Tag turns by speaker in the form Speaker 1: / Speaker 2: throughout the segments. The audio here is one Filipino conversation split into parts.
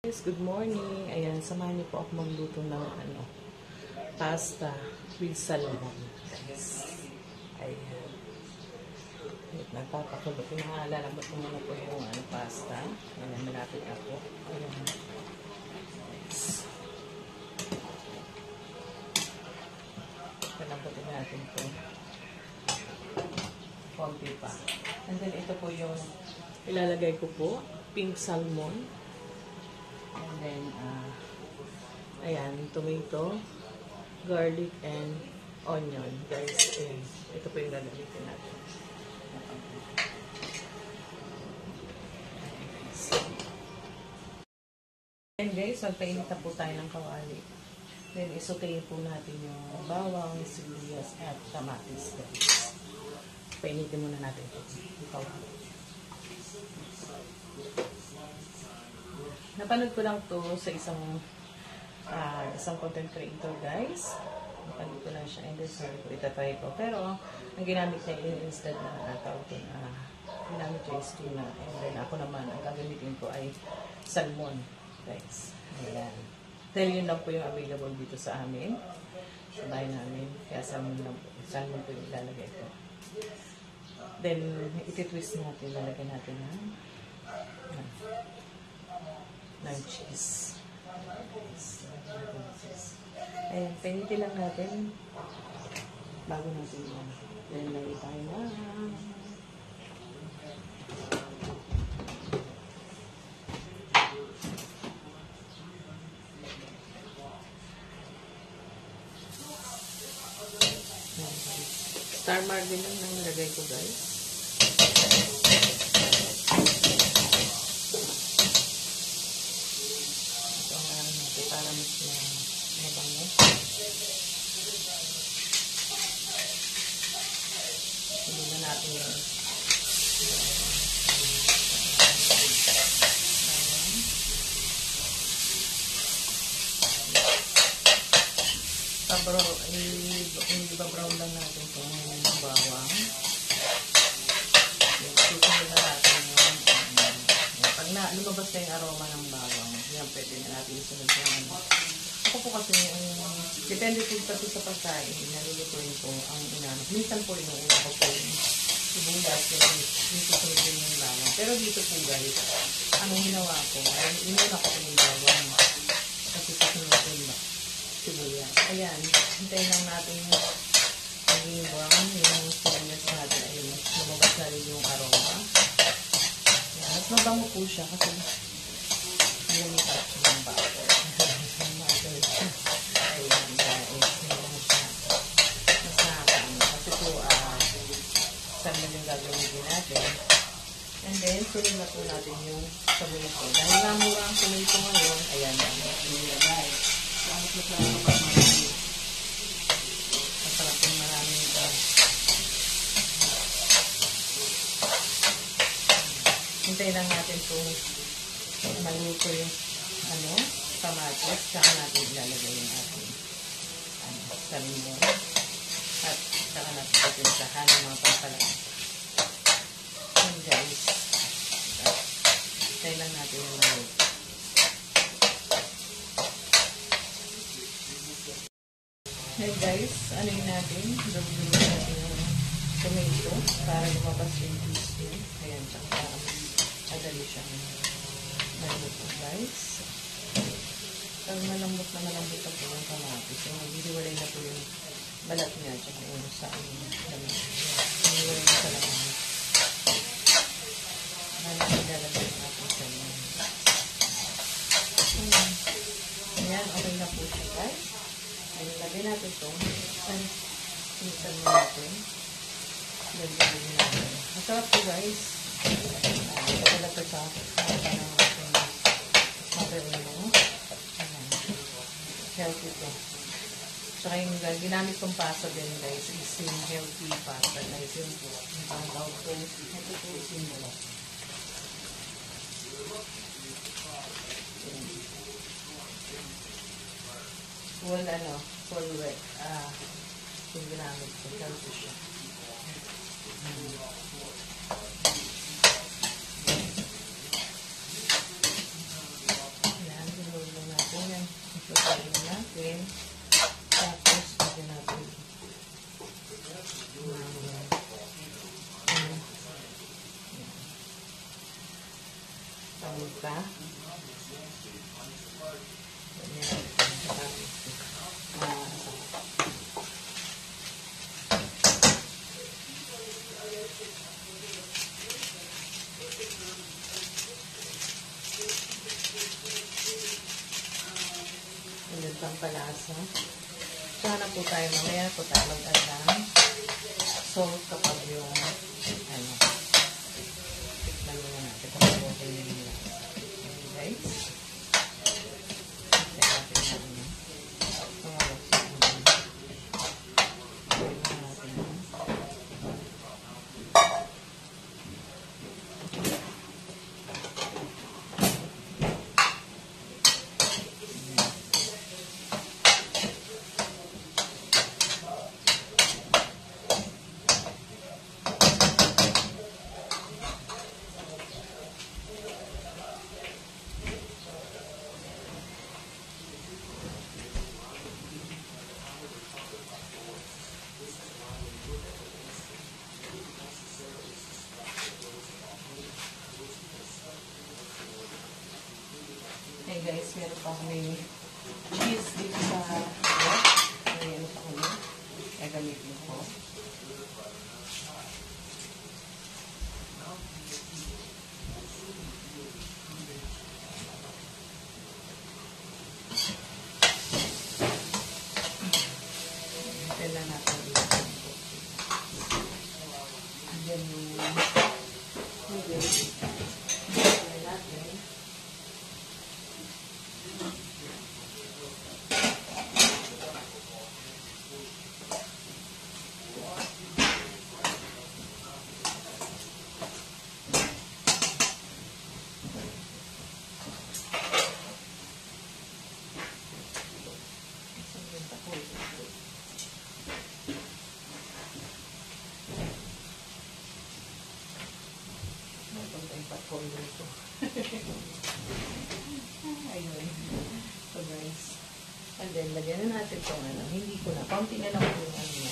Speaker 1: Guys, good morning. Ayan, samahan niyo po ako magluto ng pasta with salmon. Guys. Ayan. Nagpapakulo. Pinahalalambot ko muna po yung pasta. Ayan, malapit ako. Ayan. Guys. Palambutin natin po. Konti pa. And then, ito po yung ilalagay ko po. Pink salmon. And then, ayan, tomato, garlic, and onion. Guys, ayan. Ito po yung gagamitin natin. And guys, magpainit na po tayo ng kawali. Then, isotayin po natin yung bawang, sibuyas, at kamatis. Guys. Painitin muna natin ito. Yung kawali. Napanood ko lang to sa isang content creator, guys. Napanood ko lang siya and then sorry ko itatry ko. Pero ang ginamit niya instead na ginamit niya is tuna. And then ako naman, ang gagamitin ko ay salmon, guys. Ayan. Dahil yun lang po yung available dito sa amin. Sa bahay namin. Kaya salmon lang po. Salmon po yung ilalagay ko. Then, iti-twist natin. Lalagyan natin ng cheese. Ayan, painitin lang natin bago natin yan. Then, lagay tayo na star margarine lang nilagay ko, guys. Para mas mabango. Hindi na natin yun. I-brown lang natin itong bawang. Susunod na natin yung pag lumabas na yung aroma ng bawang, yan pwede na natin isunod yung ako po kasi depende po kasi sa pagkain, nalulutuin ko ang inanap. Minsan po inuuna ko po yung sibuyas, yung susunod yung bawang. Pero dito po guys, anong ginawa ko? Inuna ko yung bawang kasi susunod yung sibuyas. Ayan, hintayin lang natin yung brown, yung sibuyas natin ay lumabas na rin yung aroma. Ayan, mas mabango po siya kasi yung touch ng butter. Ayan, guys. Mas nakakaano. Kasi po, salmon yung gagawin natin. And then, sunod na po natin yung tomato. Dahil namura ang tomato ngayon, ayan yan. Ilagay. Bakit na sa ano pa marami? Masarap yung maraming ito. Hintayin lang natin itong maluto yung kamatis, saka natin ilalagay yung ating salmon at saka natin patinsahan ng mga pampalang. And guys, tayo lang natin yung maluto. And guys, ano yun natin? Dugdugin natin yung tomato para lumabas yung juice yun. Ayan, saka para madali siyang maluto, guys. Pag malambot na malambot na po yung kamatis, yung maghihiwalay na po yung balat niya tsaka yung sa laman. Maghihiwalay na sa laman. Ilalagay natin sa laman. Ayan, okay na po siya, guys. Lagay natin ito. Sinisan mo natin. Lagay natin. Masarap po, guys. Ito na ito sa mother-in-law. Healthy ito. Tsaka yung ginamit kong pasta din, guys, is yung healthy pasta. Guys, yun po. Yung pang-tawag ko. Ito po is yung dala. Full wet. Yung ginamit ko. Healthy siya. Ayan pang palasa. Sana po tayo mamaya po tayo mag-add ng salt kapag yung ano, tikman mo natin kapag okay na yung lasa. Okay guys. Tignan natin natin. Hey guys, meron pa kami cheese dito sa wok. May ano pa kami. Gagamitin ko. Hintayin lang natin dito. And then yung natin. Ayun. So guys. And then, lagyan na natin itong ano. Hindi ko na. Konti na lang po yung ano niya.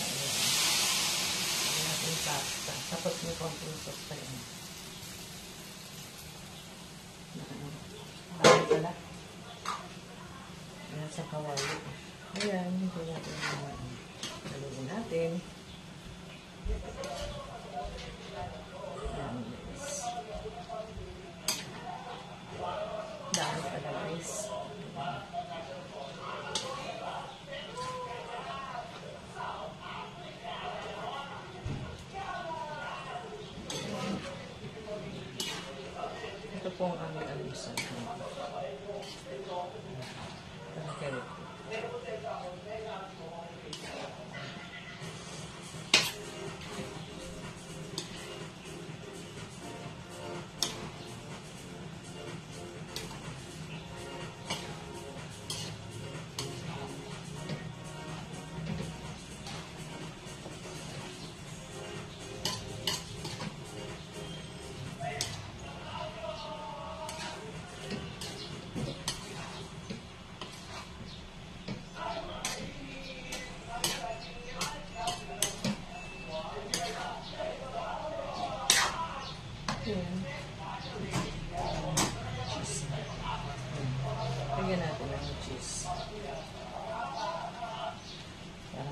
Speaker 1: Lagyan natin pasta. Tapos may konting sauce pa yun. Ayan pala. Ayan sa kawali. Ayan. Hindi natin nalugin natin. Ayan guys. Dami pala guys. Ito po ang aming alusan. Carrot. Lagyan natin ng cheese. Para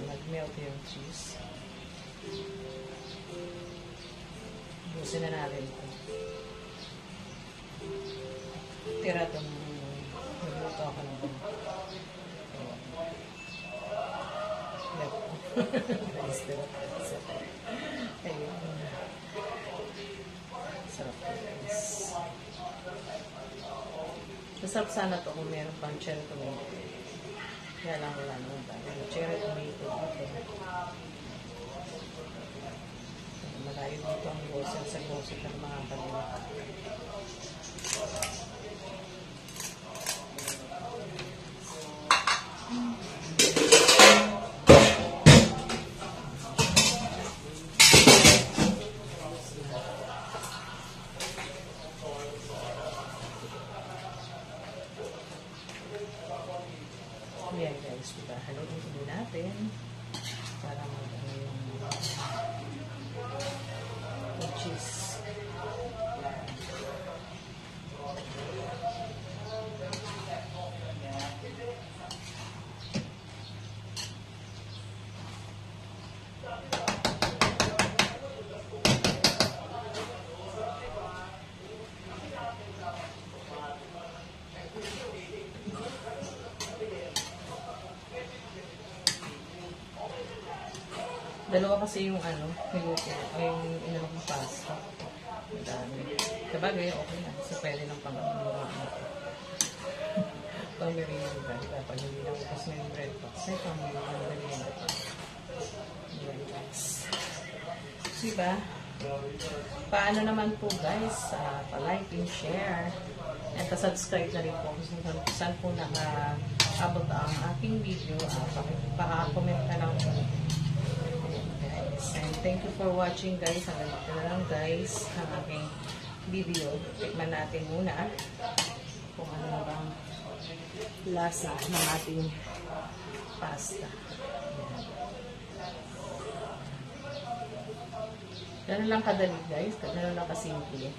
Speaker 1: mag-melt yung cheese. Busin na natin ito. Tira itong nagluto ako ng ayun. Sarap po guys. Masarap sana to kung meron pang cherry tomato. Kaya lang wala naman tayo. Cherry tomato dito. Malayo dito ang grocery sa grocery ng mga kanila. Ayan guys, diba? Haluin din natin para mag-ano yung cheese. Dalawa kasi yung niluto, yung inanong pasta. Madami. Sabagay, okay na. So, pwede lang pang merienda. Dapat hindi lang bukas na yung breakfast. Ay, pang merienda pa. Ayan, guys. Diba? Paano naman po, guys? Pa-like and share. At pa-subscribe na rin po kung saan po naka-abot ang aking video. Pa-comment na lang po. And thank you for watching, guys. Hanggang dito na lang, guys, ang aking video. Tikman natin muna kung ano na bang lasa ng ating pasta. Ganun lang kadali, guys. Ganun lang kasimple.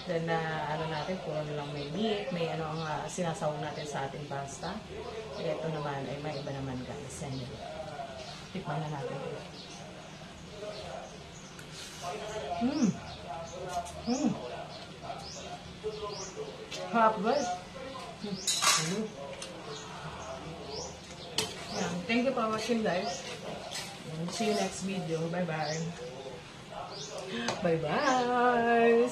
Speaker 1: Then, natin, puro lang may meat, may ang sinasawag natin sa ating pasta. Ito naman ay may iba naman, guys. Tikman na natin. Harap, guys. Thank you for watching, guys. See you next video. Bye-bye. Bye-bye.